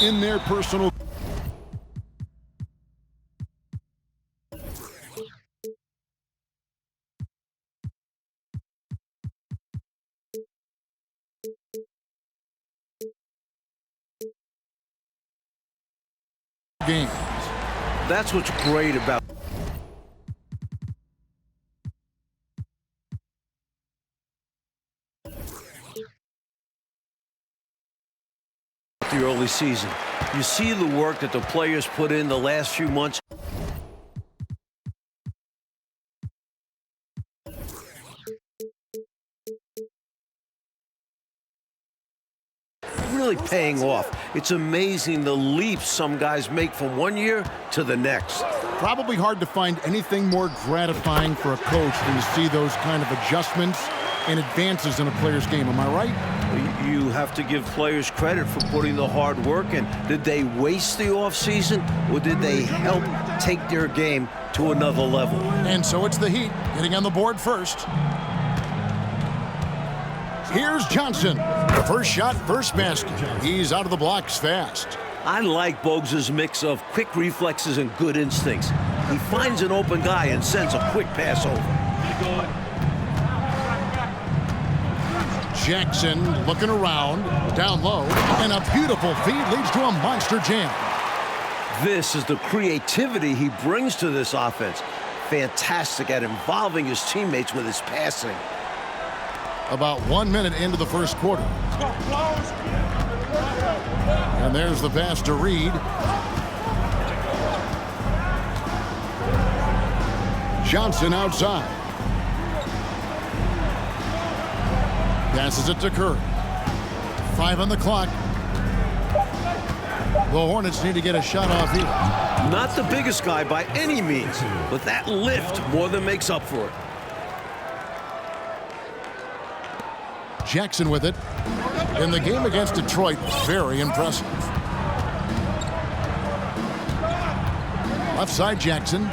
in their personal games. That's what's great about the early season. You see the work that the players put in the last few months. Really paying off. It's amazing the leaps some guys make from one year to the next. Probably hard to find anything more gratifying for a coach than to see those kind of adjustments and advances in a player's game. Am I right? You have to give players credit for putting the hard work in. Did they waste the offseason, or did they help take their game to another level? And so it's the Heat getting on the board first. Here's Johnson. First shot, first basket. He's out of the blocks fast. I like Bogues' mix of quick reflexes and good instincts. He finds an open guy and sends a quick pass over. Jackson looking around, down low, and a beautiful feed leads to a monster jam. This is the creativity he brings to this offense. Fantastic at involving his teammates with his passing. About 1 minute into the first quarter. And there's the pass to Reed. Johnson outside. Passes it to Curry. 5 on the clock. The Hornets need to get a shot off here. Not the biggest guy by any means, but that lift more than makes up for it. Jackson with it. In the game against Detroit, very impressive. Left side, Jackson.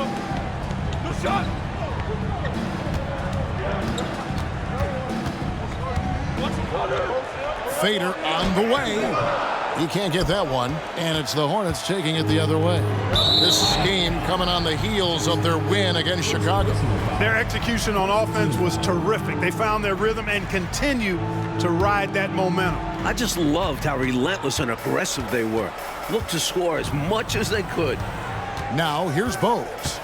Fader on the way. He can't get that one, and it's the Hornets taking it the other way. This game coming on the heels of their win against Chicago. Their execution on offense was terrific. They found their rhythm and continue to ride that momentum. I just loved how relentless and aggressive they were. Looked to score as much as they could. Now, here's Bogues.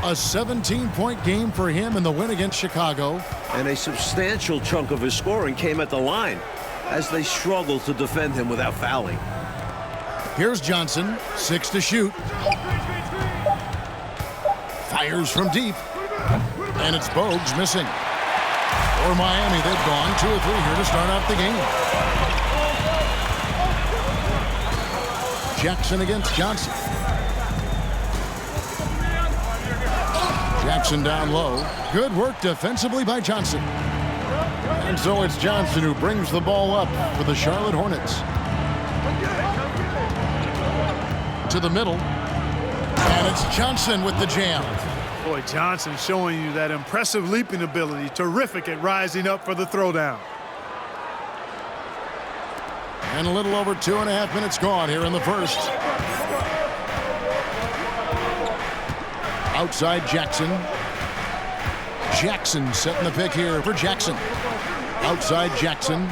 A 17-point game for him in the win against Chicago. And a substantial chunk of his scoring came at the line as they struggled to defend him without fouling. Here's Johnson, 6 to shoot. Fires from deep. And it's Bogues missing. For Miami, they've gone 2 of 3 here to start out the game. Jackson against Johnson. Jackson down low. Good work defensively by Johnson. And so it's Johnson who brings the ball up for the Charlotte Hornets. To the middle. And it's Johnson with the jam. Boy, Johnson showing you that impressive leaping ability. Terrific at rising up for the throwdown. And a little over 2.5 minutes gone here in the first. Outside Jackson. Jackson setting the pick here for Jackson. Outside Jackson.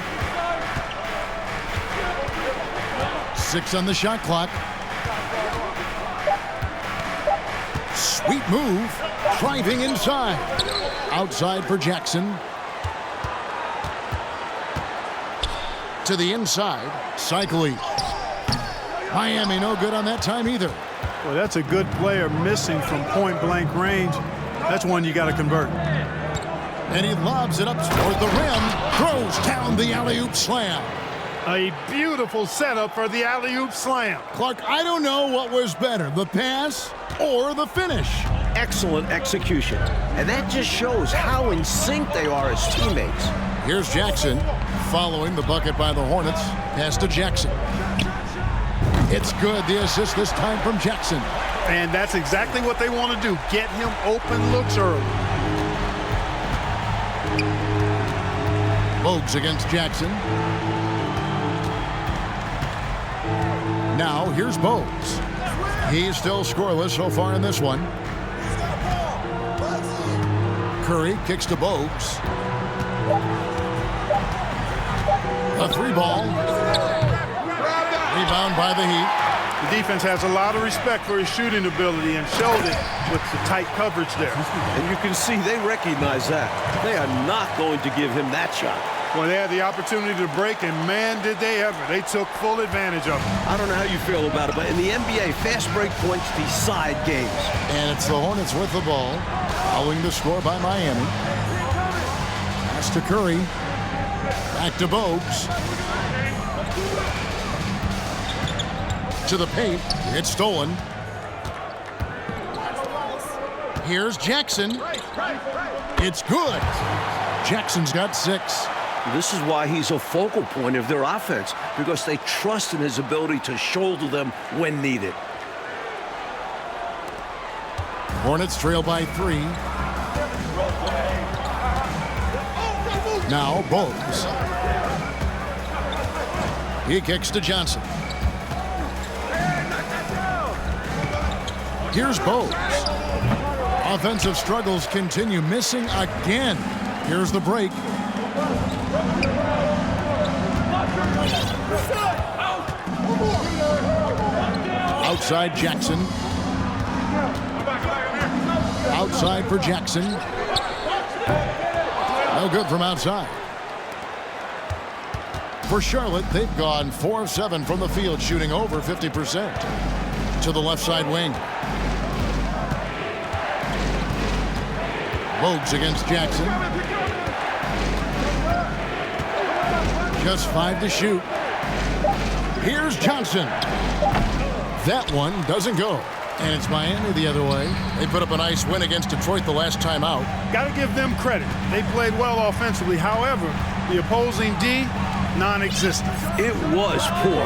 6 on the shot clock. Sweet move. Driving inside. Outside for Jackson. To the inside. Cycling. Miami no good on that time either. Well, that's a good player missing from point-blank range. That's one you got to convert. And he lobs it up toward the rim. Throws down the alley-oop slam. A beautiful setup for the alley-oop slam. Clark, I don't know what was better, the pass or the finish. Excellent execution. And that just shows how in sync they are as teammates. Here's Jackson following the bucket by the Hornets. Pass to Jackson. It's good, the assist this time from Jackson. And that's exactly what they want to do. Get him open looks early. Bogues against Jackson. Now here's Bogues. He's still scoreless so far in this one. Curry kicks to Bogues. A 3-ball. Rebound by the Heat. The defense has a lot of respect for his shooting ability and showed it with the tight coverage there. And you can see they recognize that. They are not going to give him that shot. Well, they had the opportunity to break, and man, did they ever. They took full advantage of it. I don't know how you feel about it, but in the NBA, fast break points decide games. And it's the Hornets with the ball, following the score by Miami. Pass to Curry. Back to Bogues. To the paint. It's stolen. Here's Jackson. It's good. Jackson's got 6. This is why he's a focal point of their offense, because they trust in his ability to shoulder them when needed. Hornets trail by 3. Now Bogues. He kicks to Johnson. Here's Bogues. Offensive struggles continue, missing again. Here's the break. Outside Jackson. Outside for Jackson. No good from outside. For Charlotte, they've gone 4 of 7 from the field, shooting over 50%. To the left side wing. Bogues against Jackson. Just 5 to shoot. Here's Johnson. That one doesn't go. And it's Miami the other way. They put up a nice win against Detroit the last time out. Got to give them credit. They played well offensively. However, the opposing D, non-existent. It was poor,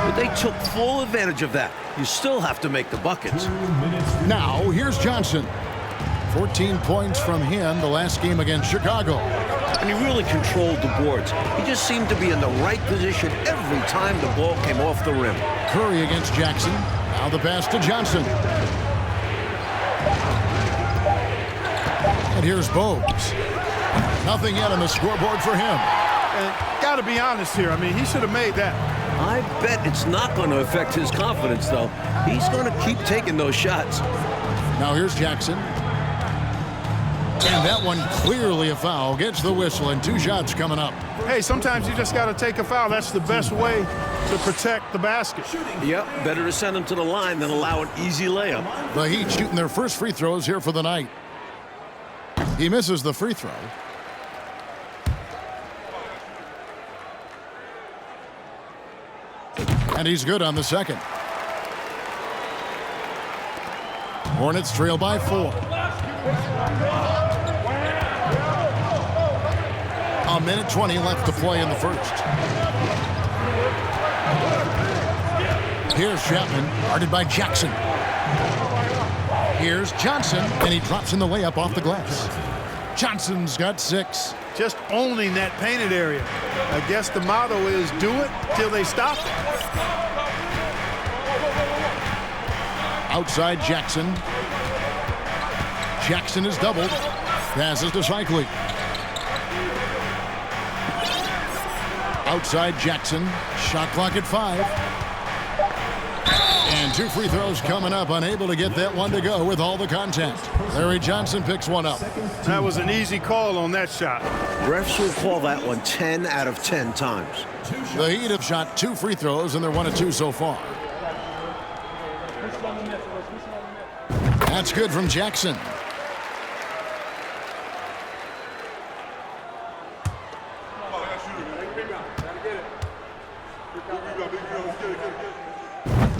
but they took full advantage of that. You still have to make the buckets. Now, here's Johnson. 14 points from him the last game against Chicago. And he really controlled the boards. He just seemed to be in the right position every time the ball came off the rim. Curry against Jackson. Now the pass to Johnson. And here's Bogues. Nothing yet on the scoreboard for him. And got to be honest here. I mean, he should have made that. I bet it's not going to affect his confidence, though. He's going to keep taking those shots. Now here's Jackson. And that one clearly a foul. Gets the whistle, and 2 shots coming up. Hey, sometimes you just got to take a foul. That's the best way to protect the basket. Yep, better to send him to the line than allow an easy layup. The Heat shooting their first free throws here for the night. He misses the free throw. And he's good on the second. Hornets trail by 4. A minute 20 left to play in the first. Here's Chapman, guarded by Jackson. Here's Johnson, and he drops in the layup off the glass. Johnson's got 6. Just owning that painted area. I guess the motto is do it till they stop it. Outside Jackson. Jackson is doubled. Passes to Cycling. Outside Jackson. Shot clock at 5. And 2 free throws coming up. Unable to get that one to go with all the contact. Larry Johnson picks one up. That was an easy call on that shot. Refs will call that one 10 out of 10 times. The Heat have shot 2 free throws, and they're 1 of 2 so far. That's good from Jackson.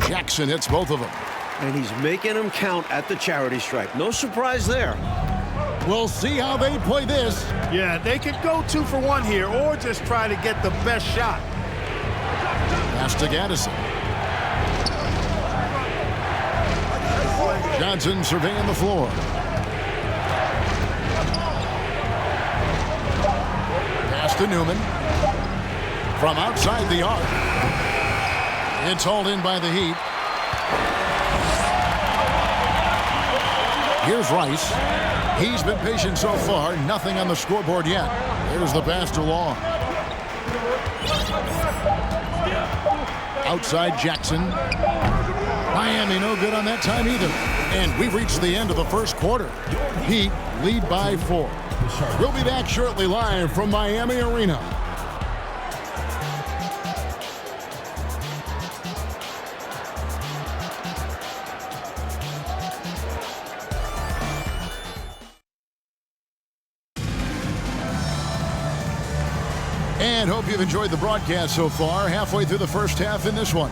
Jackson hits both of them. And he's making them count at the charity stripe. No surprise there. We'll see how they play this. Yeah, they could go 2 for 1 here or just try to get the best shot. Pass to Gaddison. Johnson surveying the floor. Pass to Newman. From outside the arc. It's hauled in by the Heat. Here's Rice. He's been patient so far. Nothing on the scoreboard yet. There's the pass to Law. Outside Jackson. Miami no good on that time either. And we've reached the end of the first quarter. Heat lead by 4. We'll be back shortly live from Miami Arena. And hope you've enjoyed the broadcast so far. Halfway through the first half in this one.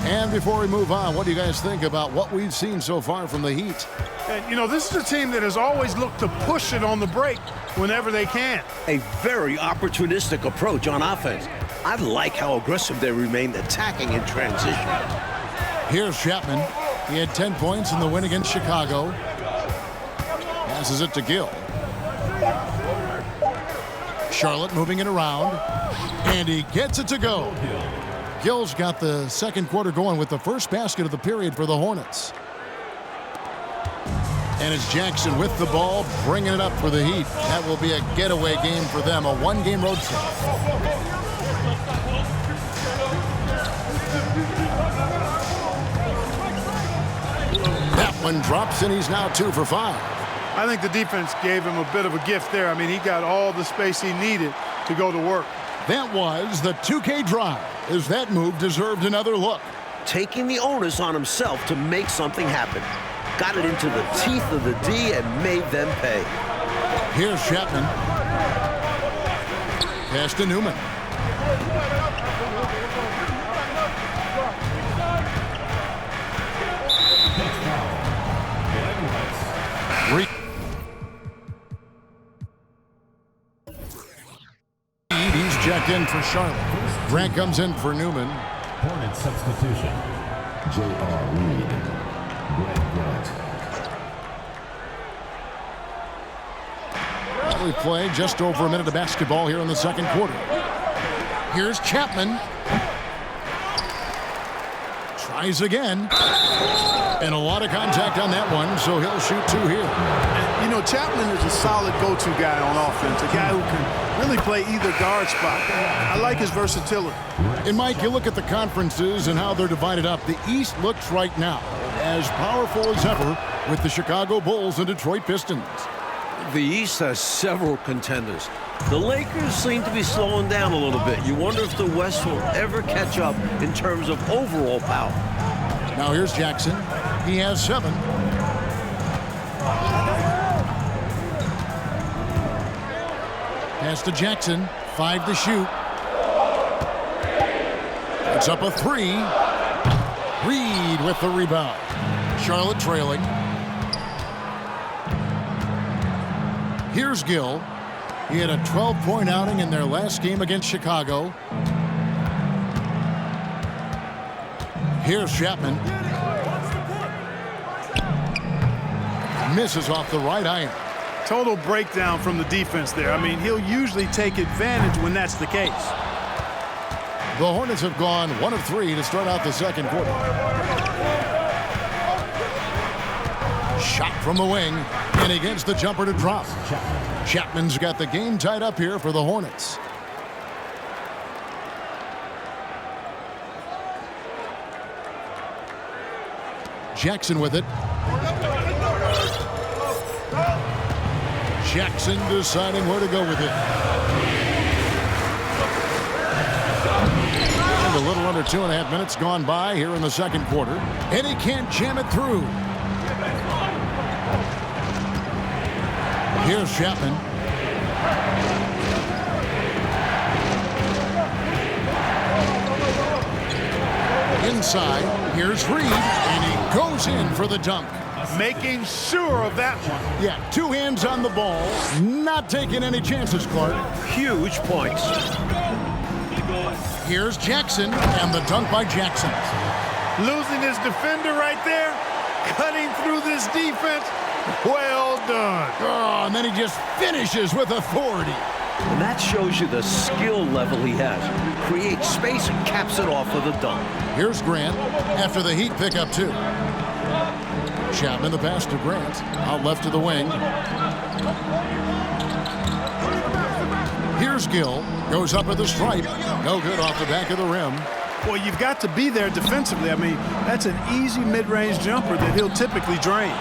And before we move on, what do you guys think about what we've seen so far from the Heat? And, you know, this is a team that has always looked to push it on the break whenever they can. A very opportunistic approach on offense. I like how aggressive they remain attacking in transition. Here's Chapman. He had 10 points in the win against Chicago. Passes it to Gill. Charlotte moving it around. And he gets it to go. Gill's got the second quarter going with the first basket of the period for the Hornets. And it's Jackson with the ball, bringing it up for the Heat. That will be a getaway game for them, a one-game road trip. That one drops, and he's now 2 for 5. I think the defense gave him a bit of a gift there. I mean, he got all the space he needed to go to work. That was the 2K drive, as that move deserved another look. Taking the onus on himself to make something happen. Got it into the teeth of the D and made them pay. Here's Chapman. Pass to Newman. He's checked in for Charlotte. Grant comes in for Newman. Hornet substitution. J.R. Reed. Grant. We play just over a minute of basketball here in the second quarter. Here's Chapman. Tries again. And a lot of contact on that one, so he'll shoot 2 here. You know, Chapman is a solid go-to guy on offense, a guy who can really play either guard spot. I like his versatility. And, Mike, you look at the conferences and how they're divided up. The East looks right now as powerful as ever with the Chicago Bulls and Detroit Pistons. The East has several contenders. The Lakers seem to be slowing down a little bit. You wonder if the West will ever catch up in terms of overall power. Now here's Jackson. He has 7. Pass to Jackson. 5 to shoot. It's up a 3. Reed with the rebound. Charlotte trailing. Here's Gill. He had a 12-point outing in their last game against Chicago. Here's Chapman. Misses off the right iron. Total breakdown from the defense there. I mean, he'll usually take advantage when that's the case. The Hornets have gone 1 of 3 to start out the second quarter. Shot from the wing, and he gets the jumper to drop. Chapman's got the game tied up here for the Hornets. Jackson with it. Jackson deciding where to go with it. And a little under 2.5 minutes gone by here in the second quarter. And he can't jam it through. Here's Chapman. Inside, here's Reed, and he goes in for the dunk. Making sure of that one. Yeah, 2 hands on the ball, not taking any chances, Clark. Huge points. Here's Jackson, and the dunk by Jackson. Losing his defender right there, cutting through this defense. Well done. Oh, and then he just finishes with authority. And that shows you the skill level he has. Creates space and caps it off with a dunk. Here's Grant after the Heat pick up 2. Chapman the pass to Grant. Out left to the wing. Here's Gill. Goes up at the stripe. No good off the back of the rim. Well, you've got to be there defensively. I mean, that's an easy mid-range jumper that he'll typically drain.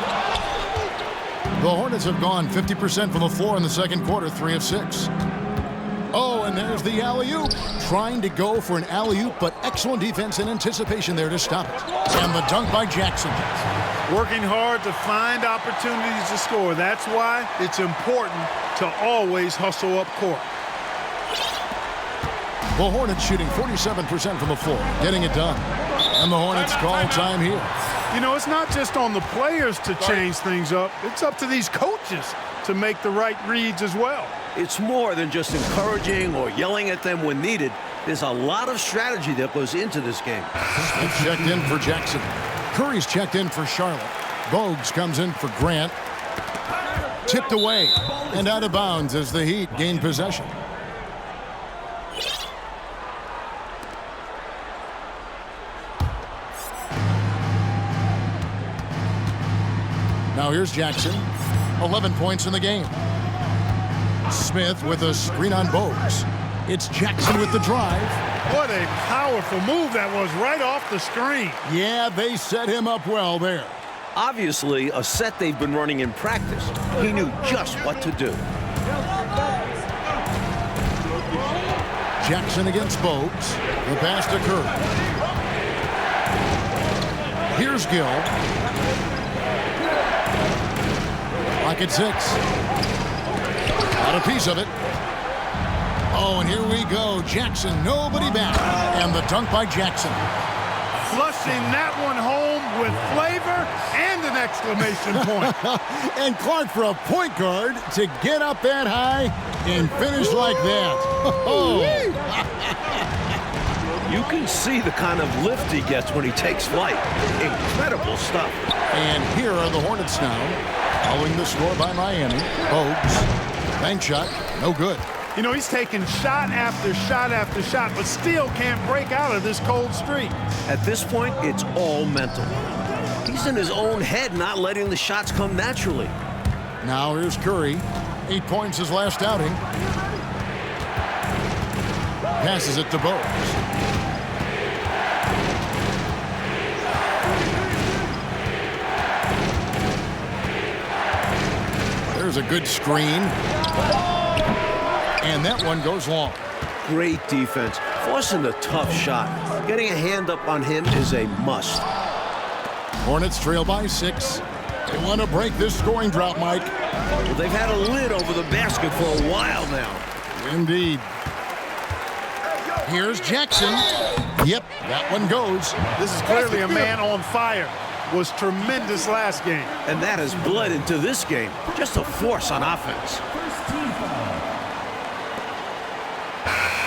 The Hornets have gone 50% from the floor in the second quarter, 3 of 6. Oh, and there's the alley-oop. Trying to go for an alley-oop, but excellent defense and anticipation there to stop it. And the dunk by Jackson. Working hard to find opportunities to score. That's why it's important to always hustle up court. The Hornets shooting 47% from the floor, getting it done. And the Hornets call time here. You know, it's not just on the players to change things up. It's up to these coaches to make the right reads as well. It's more than just encouraging or yelling at them when needed. There's a lot of strategy that goes into this game. Smith checked in for Jackson. Curry's checked in for Charlotte. Bogues comes in for Grant. Tipped away and out of bounds as the Heat gain possession. Now here's Jackson. 11 points in the game. Smith with a screen on Bogues. It's Jackson with the drive. What a powerful move that was right off the screen. Yeah, they set him up well there. Obviously, a set they've been running in practice. He knew just what to do. Jackson against Bogues. The pass to Curry. Here's Gill. Clock at 6. Got a piece of it. Oh, and here we go. Jackson, nobody back. And the dunk by Jackson. Flushing that one home with flavor and an exclamation point. And Clark for a point guard to get up that high and finish like that. You can see the kind of lift he gets when he takes flight. Incredible stuff. And here are the Hornets now, following the score by Miami. Bogues, bank shot, no good. You know, he's taking shot after shot after shot, but still can't break out of this cold streak. At this point, it's all mental. He's in his own head, not letting the shots come naturally. Now here's Curry. 8 points his last outing. Passes it to Bogues. There's a good screen. And that one goes long. Great defense. Forcing a tough shot. Getting a hand up on him is a must. Hornets trail by 6. They want to break this scoring drought, Mike. Well, they've had a lid over the basket for a while now. Indeed. Here's Jackson. Yep, that one goes. This is clearly a man on fire. Was tremendous last game. And that has bled into this game. Just a force on offense.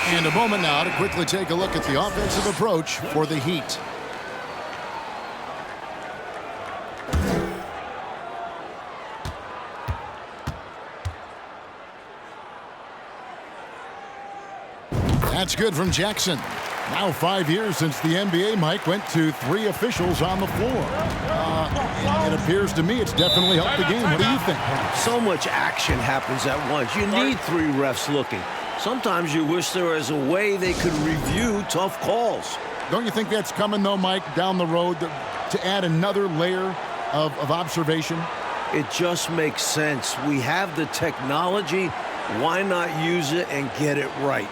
And a moment now to quickly take a look at the offensive approach for the Heat. That's good from Jackson. Now 5 years since the NBA, Mike, went to 3 officials on the floor. It appears to me it's definitely helped the game. What do you think? So much action happens at once. You need 3 refs looking. Sometimes you wish there was a way they could review tough calls. Don't you think that's coming, though, Mike, down the road to add another layer of observation? It just makes sense. We have the technology. Why not use it and get it right?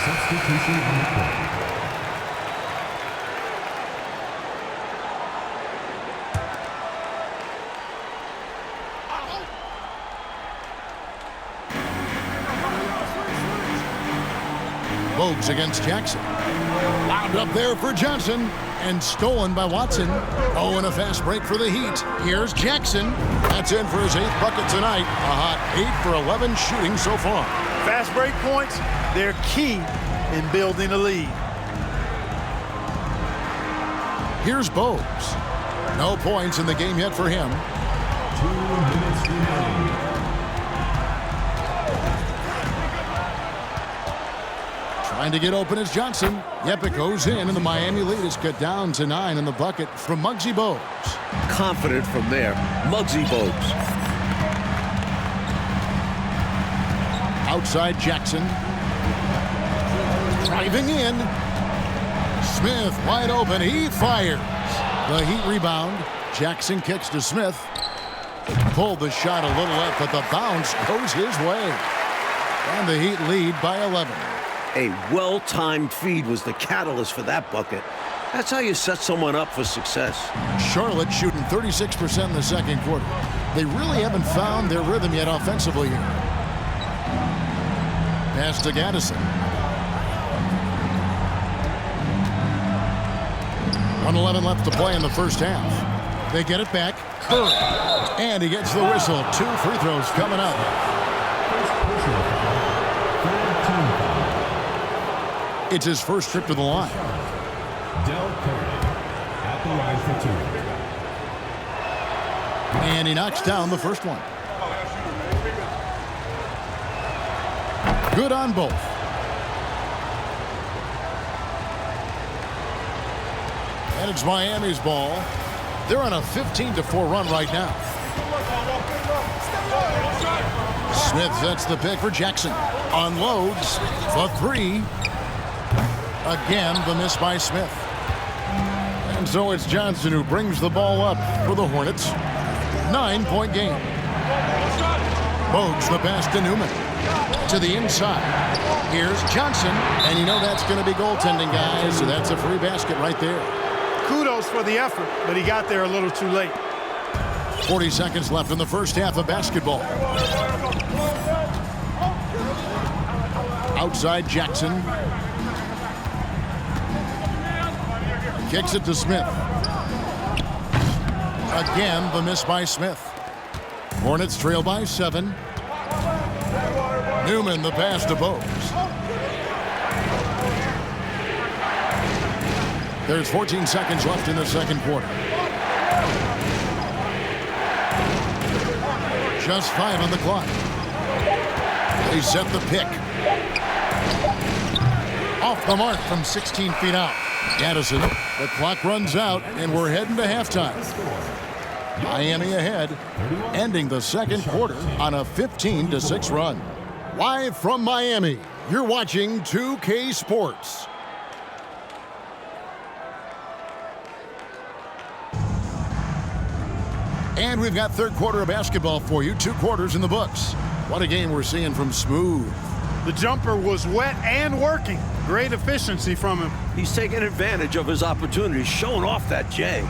Substitution on the court. Bogues against Jackson. Wound up there for Johnson and stolen by Watson. Oh, and a fast break for the Heat. Here's Jackson. That's in for his 8th bucket tonight. A hot 8 for 11 shooting so far. Fast break points, they're key in building a lead. Here's Bogues. No points in the game yet for him. 2 minutes remaining. Trying to get open is Johnson. Yep, it goes in, and the Miami lead is cut down to 9 in the bucket from Muggsy Bogues. Confident from there. Muggsy Bogues. Outside Jackson. Driving in. Smith wide open. He fires. The Heat rebound. Jackson kicks to Smith. Pulled the shot a little left, but the bounce goes his way. And the Heat lead by 11. A well-timed feed was the catalyst for that bucket. That's how you set someone up for success. Charlotte shooting 36% in the second quarter. They really haven't found their rhythm yet offensively here. Pass to Gaddison. 1:11 left to play in the first half. They get it back. Curry. And he gets the whistle. 2 free throws coming up. It's his first trip to the line. Del Curry at the line for 2. And he knocks down the first one. Good on both. And it's Miami's ball. They're on a 15-4 run right now. Smith sets the pick for Jackson. Unloads for 3. Again, the miss by Smith. And so it's Johnson who brings the ball up for the Hornets. 9-point game. Bogues the pass to Newman. To the inside. Here's Johnson. And you know that's going to be goaltending, guys. So that's a free basket right there. Kudos for the effort, but he got there a little too late. 40 seconds left in the first half of basketball. Outside Jackson. Kicks it to Smith. Again, the miss by Smith. Hornets trail by 7. Newman, the pass to Bogues. There's 14 seconds left in the second quarter. Just 5 on the clock. They set the pick. Off the mark from 16 feet out. Gaddison, the clock runs out, and we're heading to halftime. Miami ahead, ending the second quarter on a 15-6 run. Live from Miami, you're watching 2K Sports. And we've got third quarter of basketball for you. 2 quarters in the books. What a game we're seeing from Smooth. The jumper was wet and working. Great efficiency from him. He's taking advantage of his opportunities, showing off that J.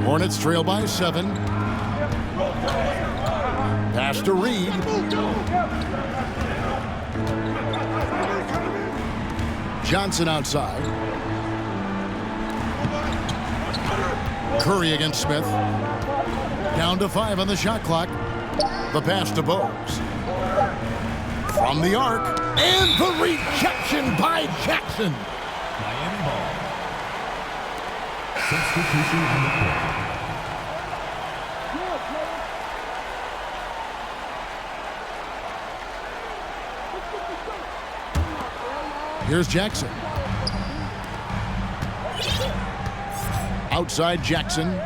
Hornets trail by 7. Pass to Reed. Johnson outside. Curry against Smith. Down to 5 on the shot clock. The pass to Bogues. From the arc. And the rejection by Jackson. Miami ball. Substitution on the court. Here's Jackson. Outside Jackson.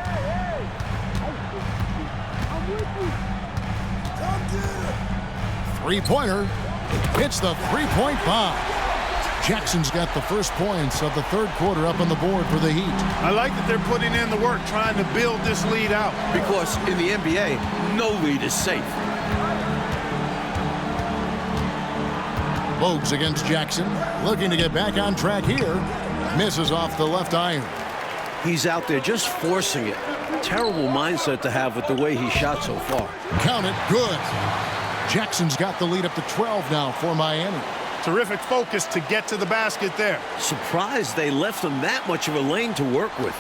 Three-pointer. Hits the three-point bomb. Jackson's got the first points of the third quarter up on the board for the Heat. I like that they're putting in the work trying to build this lead out. Because in the NBA, no lead is safe. Bogues against Jackson. Looking to get back on track here. Misses off the left iron. He's out there just forcing it. Terrible mindset to have with the way he shot so far. Count it, good. Jackson's got the lead up to 12 now for Miami. Terrific focus to get to the basket there. Surprised they left him that much of a lane to work with.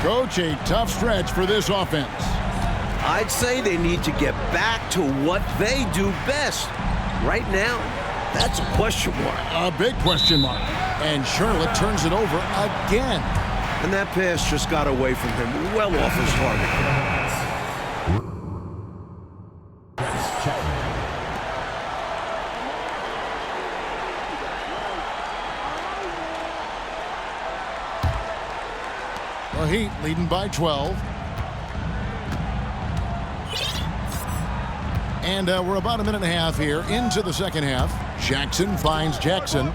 Coach, a tough stretch for this offense. I'd say they need to get back to what they do best. Right now, that's a question mark. A big question mark. And Charlotte turns it over again. And that pass just got away from him, well off his target. The Heat leading by 12. And we're about a minute and a half here into the second half. Jackson finds Jackson.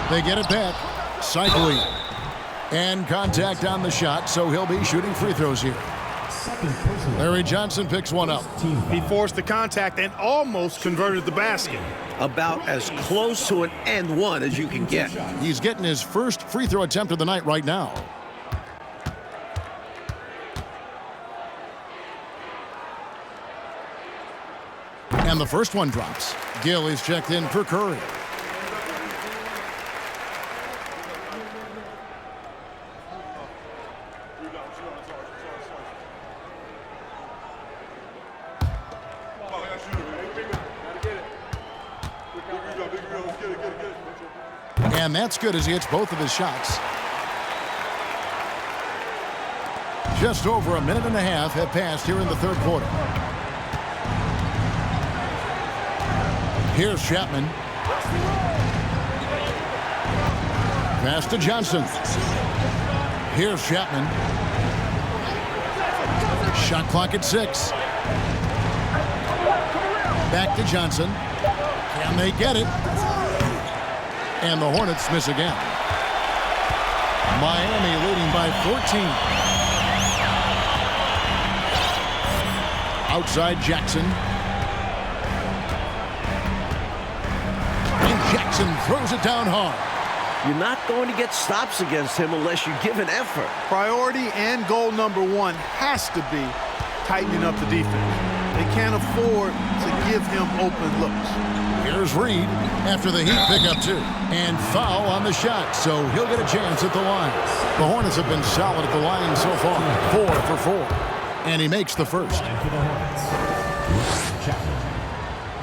They get it back. Cycling. And contact on the shot, so he'll be shooting free throws here. Larry Johnson picks one up. He forced the contact and almost converted the basket. About as close to an and one as you can get. He's getting his first free throw attempt of the night right now. And the first one drops. Gill is checked in for Curry. And that's good as he hits both of his shots. Just over a minute and a half have passed here in the third quarter. Here's Chapman. Pass to Johnson. Here's Chapman. Shot clock at 6. Back to Johnson. Can they get it? And the Hornets miss again. Miami leading by 14. Outside Jackson. Jackson throws it down hard. You're not going to get stops against him unless you give an effort. Priority and goal number one has to be tightening up the defense. They can't afford to give him open looks. Here's Reed after the Heat pick up 2. And foul on the shot, so he'll get a chance at the line. The Hornets have been solid at the line so far. 4 for 4. And he makes the first. And for the Hornets, Chapman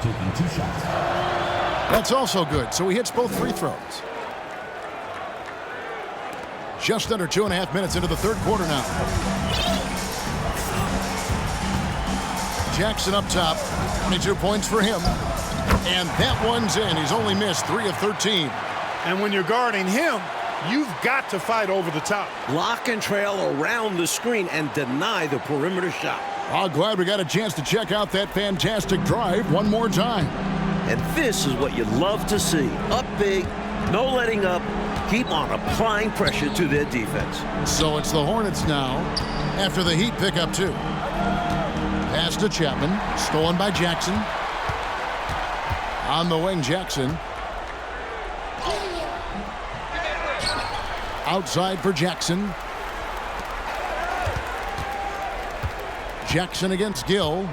taking 2 shots. That's also good, so he hits both free throws. Just under 2.5 minutes into the third quarter now. Jackson up top, 22 points for him. And that one's in. He's only missed 3 of 13. And when you're guarding him, you've got to fight over the top. Lock and trail around the screen and deny the perimeter shot. I'm glad we got a chance to check out that fantastic drive one more time. And this is what you love to see. Up big, no letting up, keep on applying pressure to their defense. So it's the Hornets now after the Heat pick up 2. Pass to Chapman, stolen by Jackson. On the wing, Jackson. Outside for Jackson. Jackson against Gill.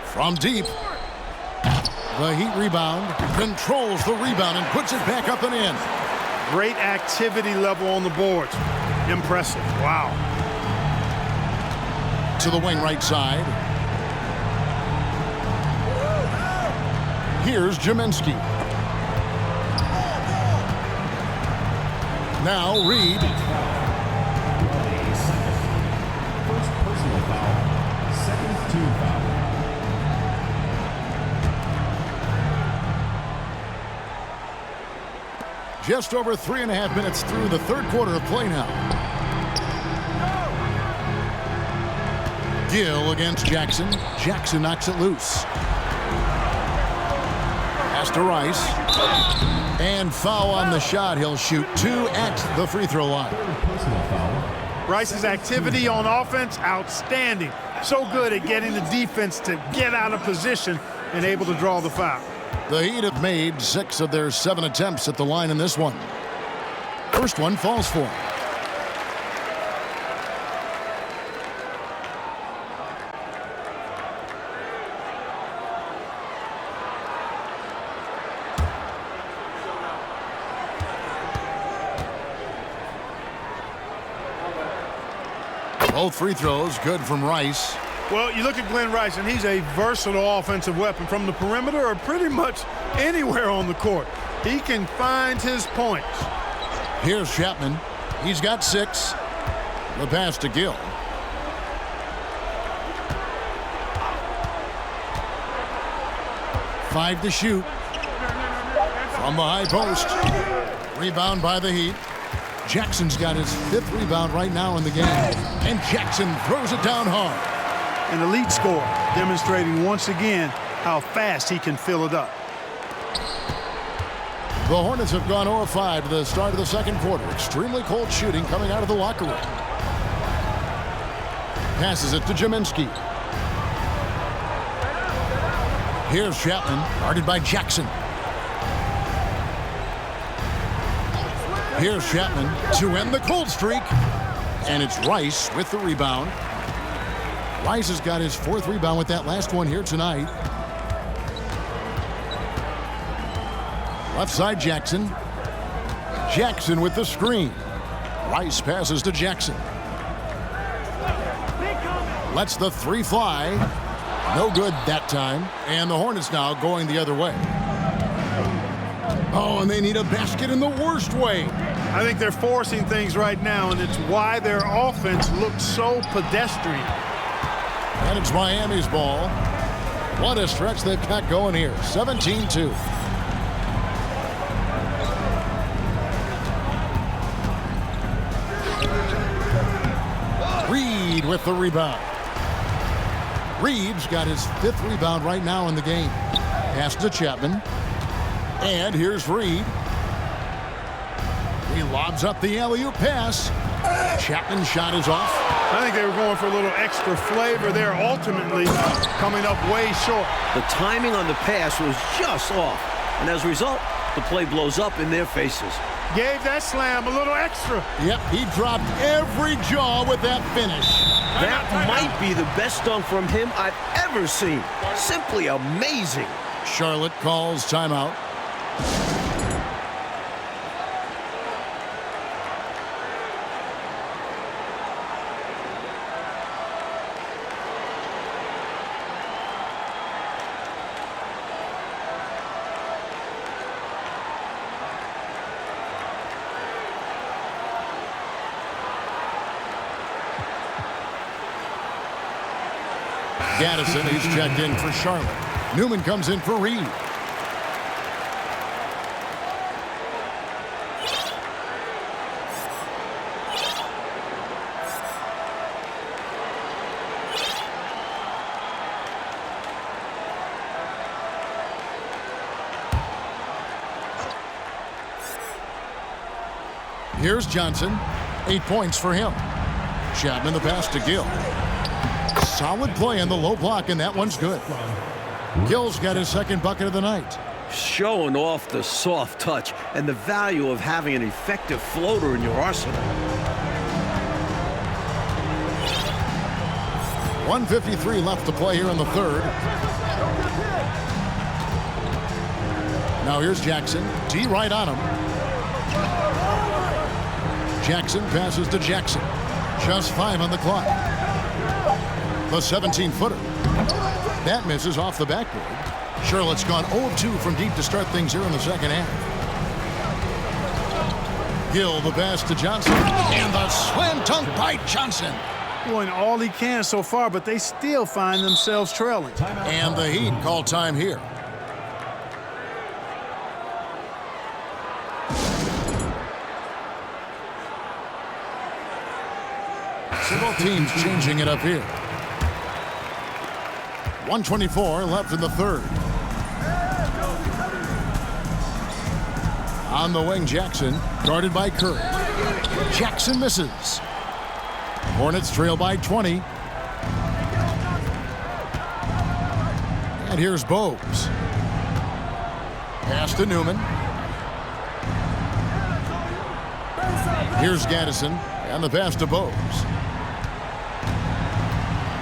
From deep. The Heat rebound, controls the rebound and puts it back up and in. Great activity level on the boards. Impressive. Wow. To the wing right side. Here's Jaminski. Now Reed. First personal foul, second team foul. Just over 3.5 minutes through the third quarter of play now. Gill against Jackson. Jackson knocks it loose. Pass to Rice. And foul on the shot. He'll shoot 2 at the free throw line. Personal foul. Rice's activity on offense, outstanding. So good at getting the defense to get out of position and able to draw the foul. The Heat have made 6 of their 7 attempts at the line in this one. First one falls for him. Both free throws good from Rice. Well, you look at Glenn Rice, and he's a versatile offensive weapon from the perimeter or pretty much anywhere on the court. He can find his points. Here's Chapman. He's got 6. The pass to Gill. Five to shoot. From the high post. Rebound by the Heat. Jackson's got his 5th rebound right now in the game. And Jackson throws it down hard. An elite scorer, demonstrating once again how fast he can fill it up. The Hornets have gone 0 of 5 to the start of the second quarter. Extremely cold shooting coming out of the locker room. Passes it to Jaminski. Here's Chapman, guarded by Jackson. Here's Chapman to end the cold streak. And it's Rice with the rebound. Rice has got his 4th rebound with that last one here tonight. Left side Jackson. Jackson with the screen. Rice passes to Jackson. Lets the 3 fly. No good that time. And the Hornets now going the other way. Oh, and they need a basket in the worst way. I think they're forcing things right now, and it's why their offense looks so pedestrian. And it's Miami's ball. What a stretch they've got going here. 17-2. Reed with the rebound. Reed's got his 5th rebound right now in the game. Pass to Chapman. And here's Reed. He lobs up the alley-oop pass. Chapman's shot is off. I think they were going for a little extra flavor there, ultimately coming up way short. The timing on the pass was just off. And as a result, the play blows up in their faces. Gave that slam a little extra. Yep, he dropped every jaw with that finish. That might be the best dunk from him I've ever seen. Simply amazing. Charlotte calls timeout. Gaddison, he's checked in for Charlotte. Newman comes in for Reed. Here's Johnson. 8 points for him. Chapman the pass to Gill. Solid play on the low block, and that one's good. Gill's got his 2nd bucket of the night. Showing off the soft touch and the value of having an effective floater in your arsenal. 1:53 left to play here in the 3rd. Now here's Jackson. D right on him. Jackson passes to Jackson. Just 5 on the clock. The 17-footer. That misses off the backboard. Charlotte's gone 0-2 from deep to start things here in the second half. Gill the pass to Johnson. And the slam dunk by Johnson. Doing all he can so far, but they still find themselves trailing. And the Heat call time here. Both teams changing it up here. 1:24 left in the 3rd. On the wing, Jackson, guarded by Curry. Jackson misses. Hornets trail by 20. And here's Bogues. Pass to Newman. Here's Gaddison, and the pass to Bowes.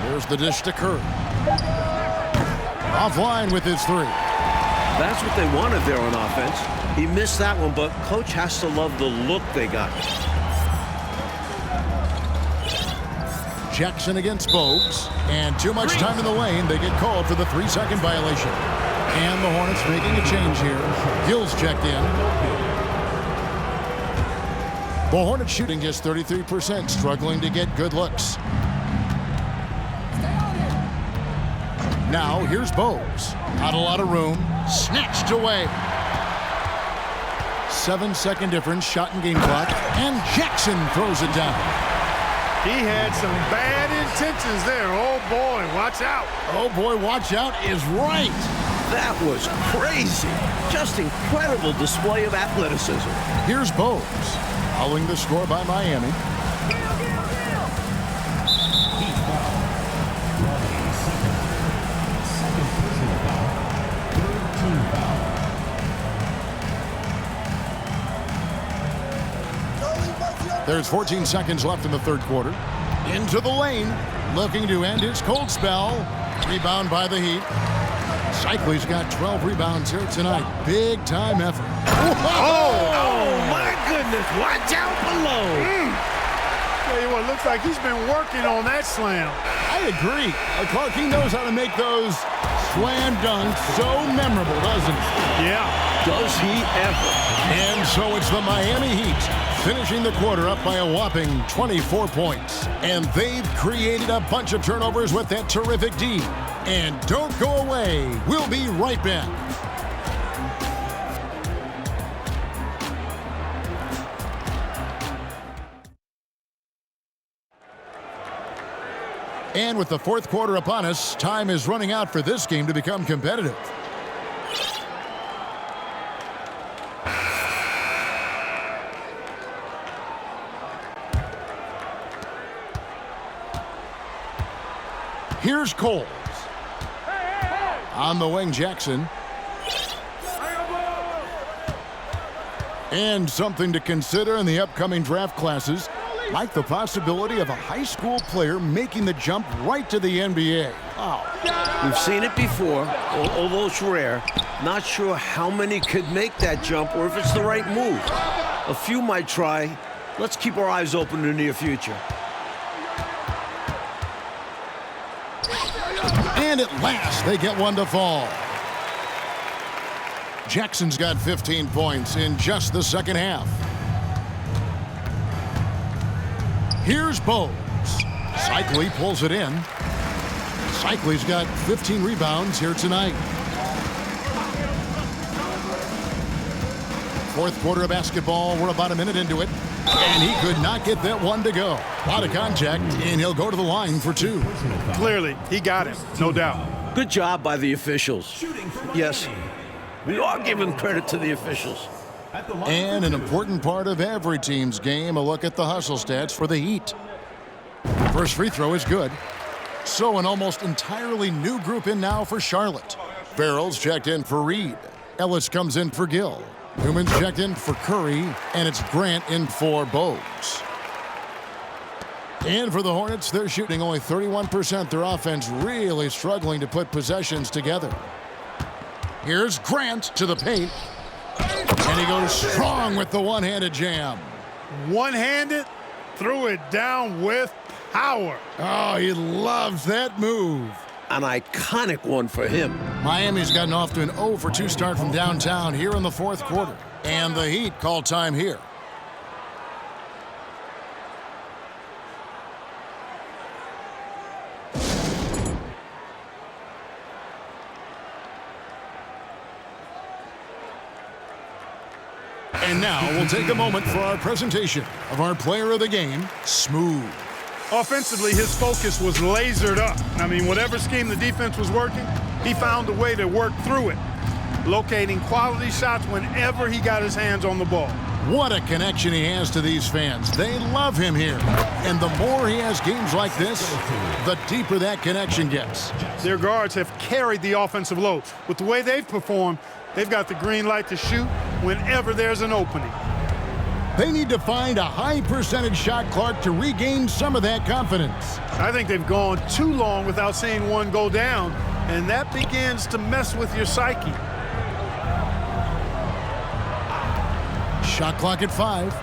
Here's the dish to Curry. Offline with his three. That's what they wanted there on offense. He missed that one, but coach has to love the look they got. Jackson against Bowes, and too much time in the lane. They get called for the 3-second violation. And the Hornets making a change here. Gill's checked in. The Hornets shooting just 33%, struggling to get good looks. Now here's Bowes. Not a lot of room. Snatched away. 7-second difference, shot and game clock. And Jackson throws it down. He had some bad intentions there. Oh, boy, watch out. Oh, boy, watch out is right. That was crazy. Just incredible display of athleticism. Here's Bowes. Following the score by Miami. There's 14 seconds left in the third quarter. Into the lane, looking to end his cold spell. Rebound by the Heat. Cycly's got 12 rebounds here tonight. Big time effort. Oh, my goodness. Watch out below. Tell you what, looks like he's been working on that slam. I agree. Clark, he knows how to make those slam dunks so memorable, doesn't he? Yeah. Does he ever? And so it's the Miami Heat finishing the quarter up by a whopping 24 points. And they've created a bunch of turnovers with that terrific D. And don't go away. We'll be right back. And with the fourth quarter upon us, time is running out for this game to become competitive. Here's Coles. On the wing, Jackson. And something to consider in the upcoming draft classes, like the possibility of a high school player making the jump right to the NBA. Wow. We've seen it before, although it's rare. Not sure how many could make that jump or if it's the right move. A few might try. Let's keep our eyes open in the near future. And at last, they get one to fall. Jackson's got 15 points in just the second half. Here's Bowes. Cycly pulls it in. Cycly's got 15 rebounds here tonight. Fourth quarter of basketball. We're about a minute into it. And he could not get that one to go. A lot of contact, and he'll go to the line for two. Clearly, he got him, no doubt. Good job by the officials. Yes, we are giving credit to the officials. And an important part of every team's game, a look at the hustle stats for the Heat. First free throw is good. So an almost entirely new group in now for Charlotte. Farrell's checked in for Reed. Ellis comes in for Gill. Newman's checked in for Curry, and it's Grant in for Bowes. And for the Hornets, they're shooting only 31%. Their offense really struggling to put possessions together. Here's Grant to the paint. And he goes strong with the one-handed jam. One-handed, threw it down with power. Oh, he loves that move. An iconic one for him. Miami's gotten off to an 0 for 2 start from downtown here in the fourth quarter. And the Heat call time here. And now we'll take a moment for our presentation of our player of the game, Smooth. Offensively, his focus was lasered up. I mean, whatever scheme the defense was working, he found a way to work through it, locating quality shots whenever he got his hands on the ball. What a connection he has to these fans. They love him here. And the more he has games like this, the deeper that connection gets. Their guards have carried the offensive load. With the way they've performed, they've got the green light to shoot whenever there's an opening. They need to find a high percentage shot, Clark, to regain some of that confidence. I think they've gone too long without seeing one go down, and that begins to mess with your psyche. Shot clock at 5.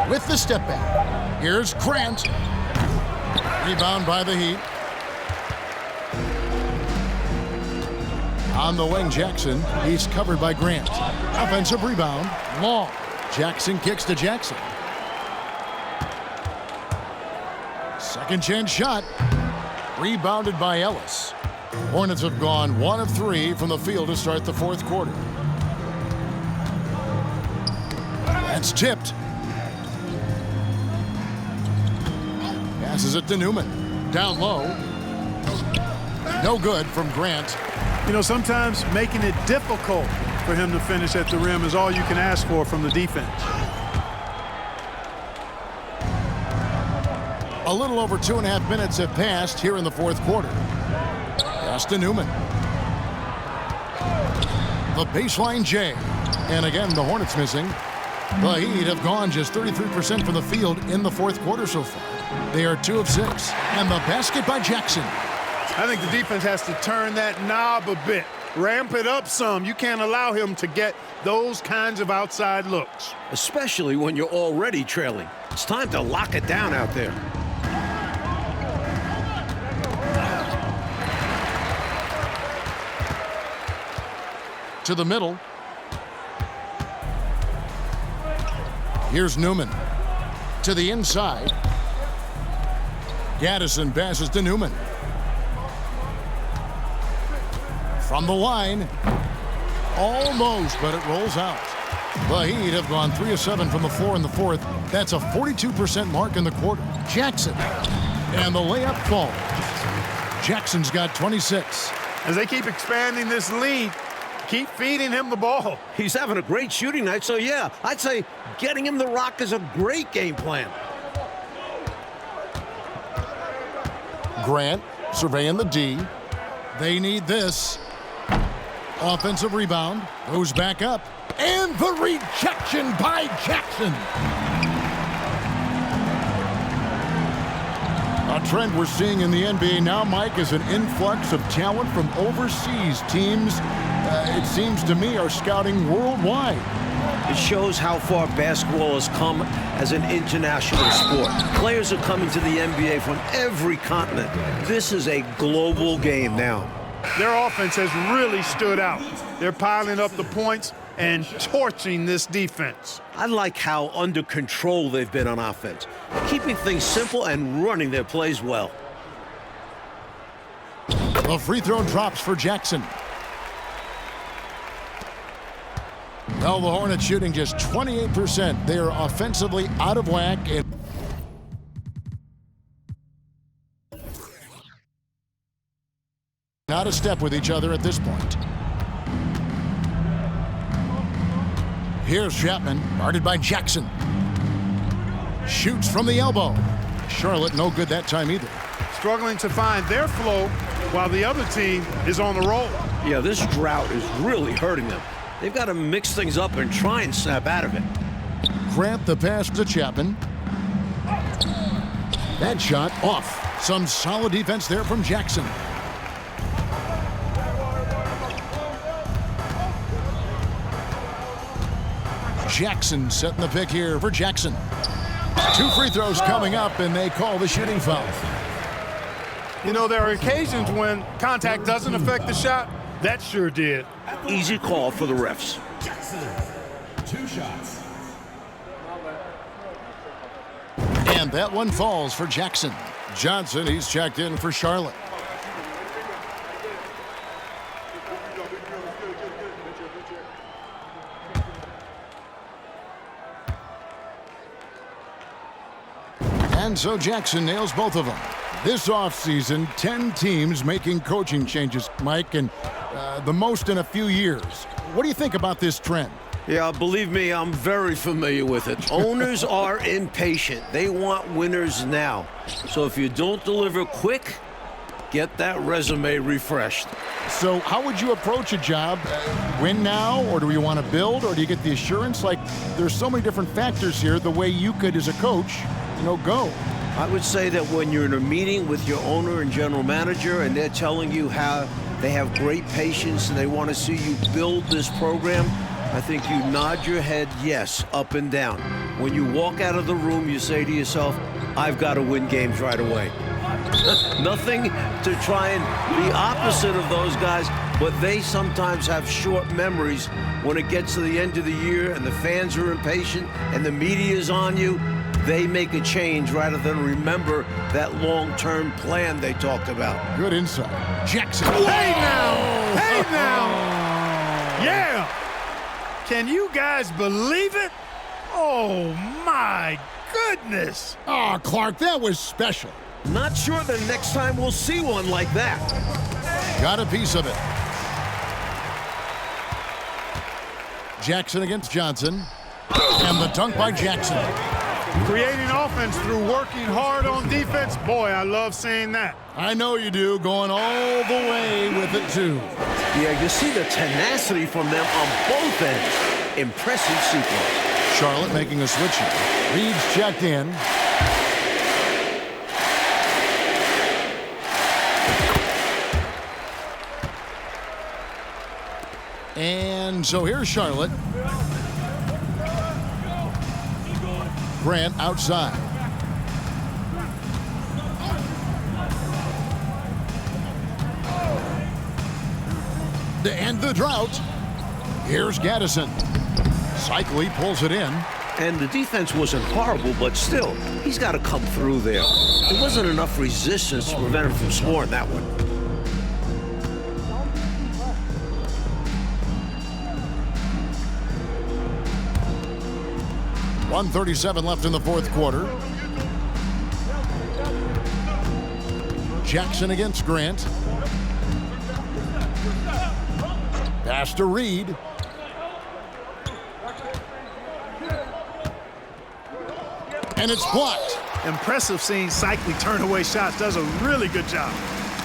With the step back. Here's Grant. Rebound by the Heat. On the wing, Jackson. He's covered by Grant. Offensive rebound. Long. Jackson kicks to Jackson. Second chance shot. Rebounded by Ellis. Hornets have gone 1 of 3 from the field to start the fourth quarter. That's tipped. Passes it to Newman. Down low. No good from Grant. You know, sometimes making it difficult for him to finish at the rim is all you can ask for from the defense. A little over 2.5 minutes have passed here in the fourth quarter. Pass to Newman. The baseline J. And again, the Hornets missing. The Heat have gone just 33% from the field in the fourth quarter so far. They are 2 of 6. And the basket by Jackson. I think the defense has to turn that knob a bit. Ramp it up some. You can't allow him to get those kinds of outside looks. Especially when you're already trailing. It's time to lock it down out there. To the middle. Here's Newman. To the inside. Gaddison passes to Newman. From the line. Almost, but it rolls out. The Heat have gone 3 of 7 from the floor in the fourth. That's a 42% mark in the quarter. Jackson. And the layup falls. Jackson's got 26. As they keep expanding this lead, keep feeding him the ball. He's having a great shooting night, so yeah, I'd say getting him the rock is a great game plan. Grant surveying the D. They need this. Offensive rebound. Goes back up. And the rejection by Jackson. A trend we're seeing in the NBA now, Mike, is an influx of talent from overseas. Teams, it seems to me, are scouting worldwide. It shows how far basketball has come as an international sport. Players are coming to the NBA from every continent. This is a global game now. Their offense has really stood out. They're piling up the points and torching this defense. I like how under control they've been on offense, keeping things simple and running their plays well. The free throw drops for Jackson. Well, the Hornets shooting just 28%. They are offensively out of whack. And not a step with each other at this point. Here's Chapman, guarded by Jackson. Shoots from the elbow. Charlotte no good that time either. Struggling to find their flow while the other team is on the roll. Yeah, this drought is really hurting them. They've got to mix things up and try and snap out of it. Grant the pass to Chapman. That shot off. Some solid defense there from Jackson. Jackson setting the pick here for Jackson. 2 free throws coming up, and they call the shooting foul. You know, there are occasions when contact doesn't affect the shot. That sure did. Easy call for the refs. Jackson, 2 shots. And that one falls for Jackson. Johnson, he's checked in for Charlotte. And so Jackson nails both of them. This offseason, 10 teams making coaching changes, Mike, and the most in a few years. What do you think about this trend? Yeah, believe me, I'm very familiar with it. Owners are impatient. They want winners now. So if you don't deliver quick, Get that resume refreshed. So how would you approach a job? Win now, or do you want to build, or do you get the assurance? Like, there's so many different factors here, the way you could, as a coach, go. I would say that when you're in a meeting with your owner and general manager and they're telling you how they have great patience and they want to see you build this program, I think you nod your head yes, up and down. When you walk out of the room, you say to yourself, I've got to win games right away. Nothing to try and be opposite of those guys, but they sometimes have short memories when it gets to the end of the year and the fans are impatient and the media is on you. They make a change rather than remember that long-term plan they talked about. Good insight. Jackson. Hey now! Hey now! Yeah! Can you guys believe it? Oh, my goodness! Oh, Clark, that was special. Not sure the next time we'll see one like that. Got a piece of it. Jackson against Johnson. And the dunk by Jackson. Creating offense through working hard on defense. Boy, I love seeing that. I know you do, going all the way with it, too. Yeah, you see the tenacity from them on both ends. Impressive sequence. Charlotte making a switch here. Reed's checked in. And so here's Charlotte. Grant outside. To end the drought, here's Gaddison. Cycly pulls it in. And the defense wasn't horrible, but still, he's got to come through there. There wasn't enough resistance to prevent him from scoring that one. .137 left in the fourth quarter. Jackson against Grant. Pass to Reed. And it's blocked. Impressive seeing Cycly turn away shots. Does a really good job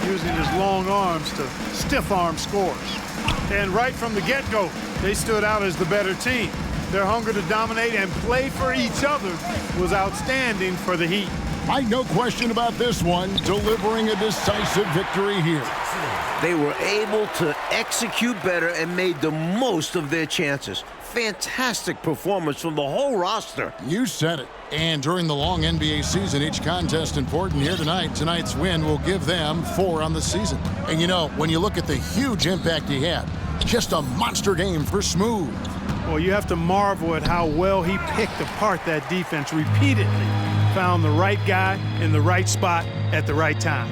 using his long arms to stiff-arm scores. And right from the get-go, they stood out as the better team. Their hunger to dominate and play for each other was outstanding for the Heat. Mike, no question about this one, delivering a decisive victory here. They were able to execute better and made the most of their chances. Fantastic performance from the whole roster. You said it. And during the long NBA season, each contest important here tonight. Tonight's win will give them 4 on the season. And when you look at the huge impact he had, just a monster game for Smooth. Well, you have to marvel at how well he picked apart that defense repeatedly. Found the right guy in the right spot at the right time.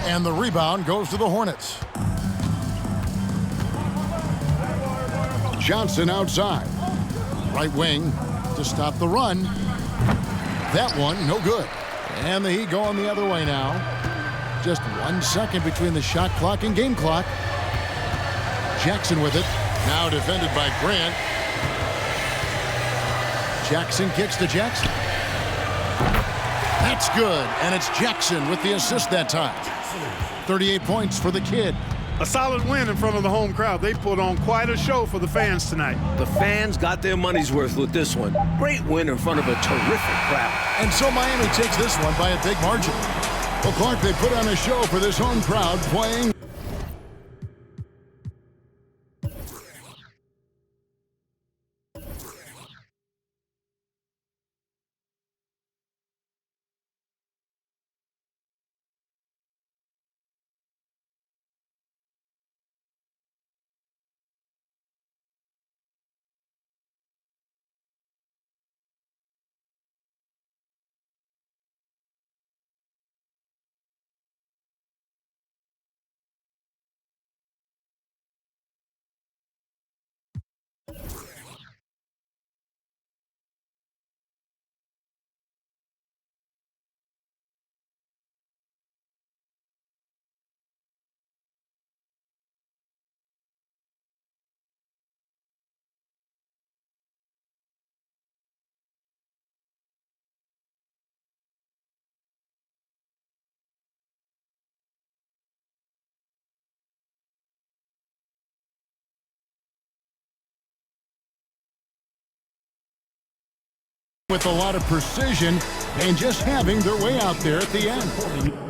And the rebound goes to the Hornets. Johnson outside. Right wing to stop the run. That one, no good. And the Heat going the other way now. Just 1 second between the shot clock and game clock. Jackson with it. Now defended by Grant. Jackson kicks to Jackson. That's good. And it's Jackson with the assist that time. 38 points for the kid. A solid win in front of the home crowd. They put on quite a show for the fans tonight. The fans got their money's worth with this one. Great win in front of a terrific crowd. And so Miami takes this one by a big margin. Well, Clark, they put on a show for this home crowd playing with a lot of precision and just having their way out there at the end.